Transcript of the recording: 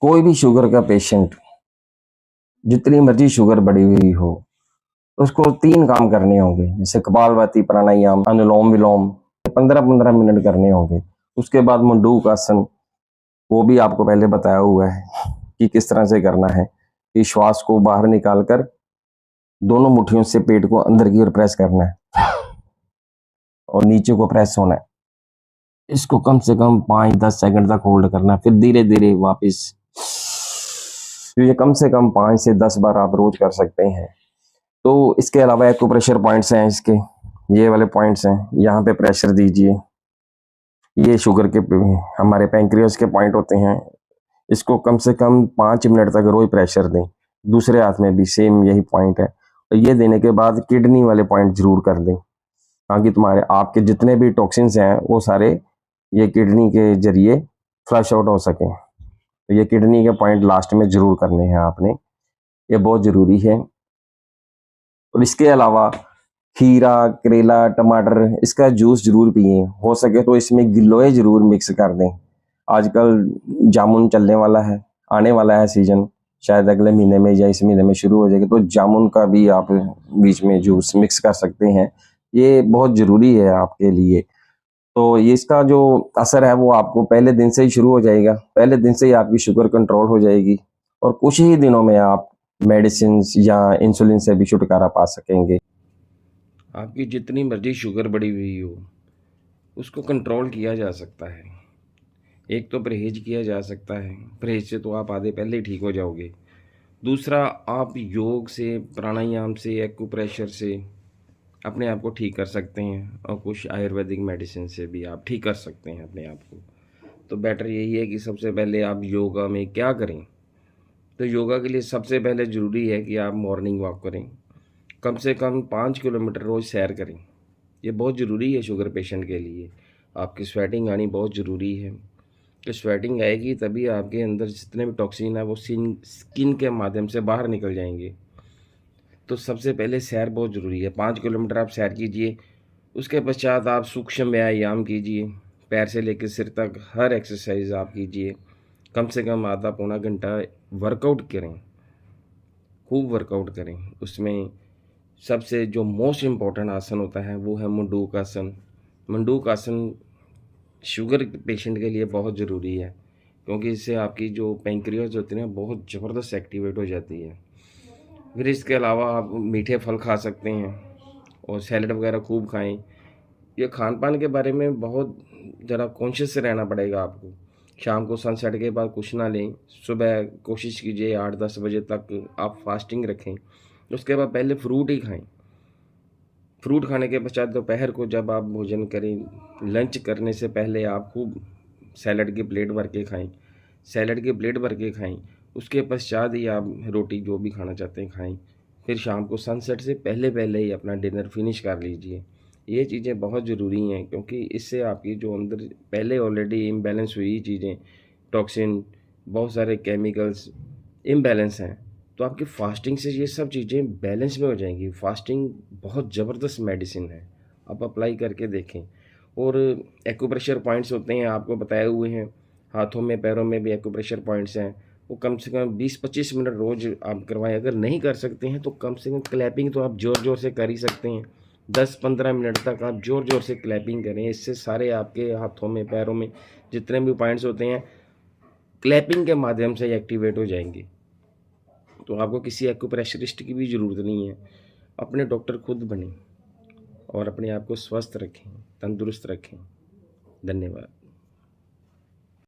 कोई भी शुगर का पेशेंट, जितनी मर्जी शुगर बढ़ी हुई हो, उसको 3 काम करने होंगे, जैसे कपालभाति, प्राणायाम, अनुलोम विलोम 15-15 मिनट करने होंगे। उसके बाद मंडूक आसन, वो भी आपको पहले बताया हुआ है कि किस तरह से करना है। कि श्वास को बाहर निकालकर दोनों मुट्ठियों से पेट को अंदर की ओर प्रेस करना है और नीचे को प्रेस होना है। इसको कम से कम 5-10 सेकंड तक होल्ड करना है, फिर धीरे धीरे वापस। ये कम से कम 5 से 10 बार आप रोज कर सकते हैं। तो इसके अलावा एक्यूप्रेशर पॉइंट्स हैं इसके, ये वाले पॉइंट्स हैं, यहाँ पे प्रेशर दीजिए। ये शुगर के हमारे पैंक्रियास के पॉइंट होते हैं, इसको कम से कम 5 मिनट तक रोज प्रेशर दें। दूसरे हाथ में भी सेम यही पॉइंट है। तो ये देने के बाद किडनी वाले पॉइंट जरूर कर दें, ताकि तुम्हारे आपके जितने भी टॉक्सिन्स हैं वो सारे ये किडनी के जरिए फ्लश आउट हो सकें। तो ये किडनी के पॉइंट लास्ट में जरूर करने हैं आपने, ये बहुत जरूरी है। और इसके अलावा खीरा, करेला, टमाटर, इसका जूस जरूर पिए। हो सके तो इसमें गिलोय जरूर मिक्स कर दें। आजकल जामुन चलने वाला है, आने वाला है सीजन, शायद अगले महीने में या इस महीने में शुरू हो जाएगा, तो जामुन का भी आप बीच में जूस मिक्स कर सकते हैं। ये बहुत ज़रूरी है आपके लिए। तो ये इसका जो असर है वो आपको पहले दिन से ही शुरू हो जाएगा, पहले दिन से ही आपकी शुगर कंट्रोल हो जाएगी और कुछ ही दिनों में आप मेडिसिन या इंसुलिन से भी छुटकारा पा सकेंगे। आपकी जितनी मर्जी शुगर बढ़ी हुई हो, उसको कंट्रोल किया जा सकता है। एक तो परहेज किया जा सकता है, परहेज से तो आप आधे पहले ही ठीक हो जाओगे। दूसरा, आप योग से, प्राणायाम से, एक्यूप्रेशर से अपने आप को ठीक कर सकते हैं और कुछ आयुर्वेदिक मेडिसिन से भी आप ठीक कर सकते हैं अपने आप को। तो बेटर यही है कि सबसे पहले आप योगा में क्या करें। तो योगा के लिए सबसे पहले ज़रूरी है कि आप मॉर्निंग वॉक करें, कम से कम 5 किलोमीटर रोज़ सैर करें। ये बहुत ज़रूरी है शुगर पेशेंट के लिए। आपकी स्वेटिंग आनी बहुत ज़रूरी है, कि स्वेटिंग आएगी तभी आपके अंदर जितने भी टॉक्सिन है वो स्किन के माध्यम से बाहर निकल जाएंगे। तो सबसे पहले सैर बहुत ज़रूरी है, 5 किलोमीटर आप सैर कीजिए। उसके पश्चात आप सूक्ष्म व्यायाम कीजिए, पैर से लेकर सिर तक हर एक्सरसाइज आप कीजिए। कम से कम आधा पौना घंटा वर्कआउट करें, खूब वर्कआउट करें। उसमें सबसे जो मोस्ट इम्पॉर्टेंट आसन होता है वो है मंडूक आसन। मंडूक आसन शुगर पेशेंट के लिए बहुत ज़रूरी है, क्योंकि इससे आपकी जो पैंक्रियाज होती है ना बहुत ज़बरदस्त एक्टिवेट हो जाती है। फिर इसके अलावा आप मीठे फल खा सकते हैं और सैलड वगैरह खूब खाएं। ये खान पान के बारे में बहुत ज़रा कॉन्शियस से रहना पड़ेगा आपको। शाम को सनसेट के बाद कुछ ना लें, सुबह कोशिश कीजिए 8-10 बजे तक आप फास्टिंग रखें। उसके बाद पहले फ्रूट ही खाएं। फ्रूट खाने के पश्चात दोपहर को जब आप भोजन करें, लंच करने से पहले आप खूब सैलड की प्लेट भर के खाएं, सैलड की प्लेट भर के खाएं। उसके पश्चात ही आप रोटी जो भी खाना चाहते हैं खाएं। फिर शाम को सनसेट से पहले पहले ही अपना डिनर फिनिश कर लीजिए। ये चीज़ें बहुत ज़रूरी हैं, क्योंकि इससे आपकी जो अंदर पहले ऑलरेडी इम्बैलेंस हुई चीज़ें, टॉक्सिन, बहुत सारे केमिकल्स इम्बैलेंस हैं, तो आपकी फास्टिंग से ये सब चीज़ें बैलेंस में हो जाएंगी। फास्टिंग बहुत ज़बरदस्त मेडिसिन है, आप अप्लाई करके देखें। और एक्यूप्रेशर पॉइंट्स होते हैं, आपको बताए हुए हैं, हाथों में पैरों में भी एक्यूप्रेशर पॉइंट्स हैं। वो कम से कम 20-25 मिनट रोज़ आप करवाएं। अगर नहीं कर सकते हैं तो कम से कम क्लैपिंग तो आप ज़ोर ज़ोर से कर ही सकते हैं। 10-15 मिनट तक आप ज़ोर ज़ोर से क्लैपिंग करें, इससे सारे आपके हाथों में पैरों में जितने भी पॉइंट्स होते हैं क्लैपिंग के माध्यम से एक्टिवेट हो जाएंगे। तो आपको किसी एक्यूप्रेशरिस्ट की भी ज़रूरत नहीं है, अपने डॉक्टर खुद बने और अपने आप को स्वस्थ रखें, तंदुरुस्त रखें। धन्यवाद।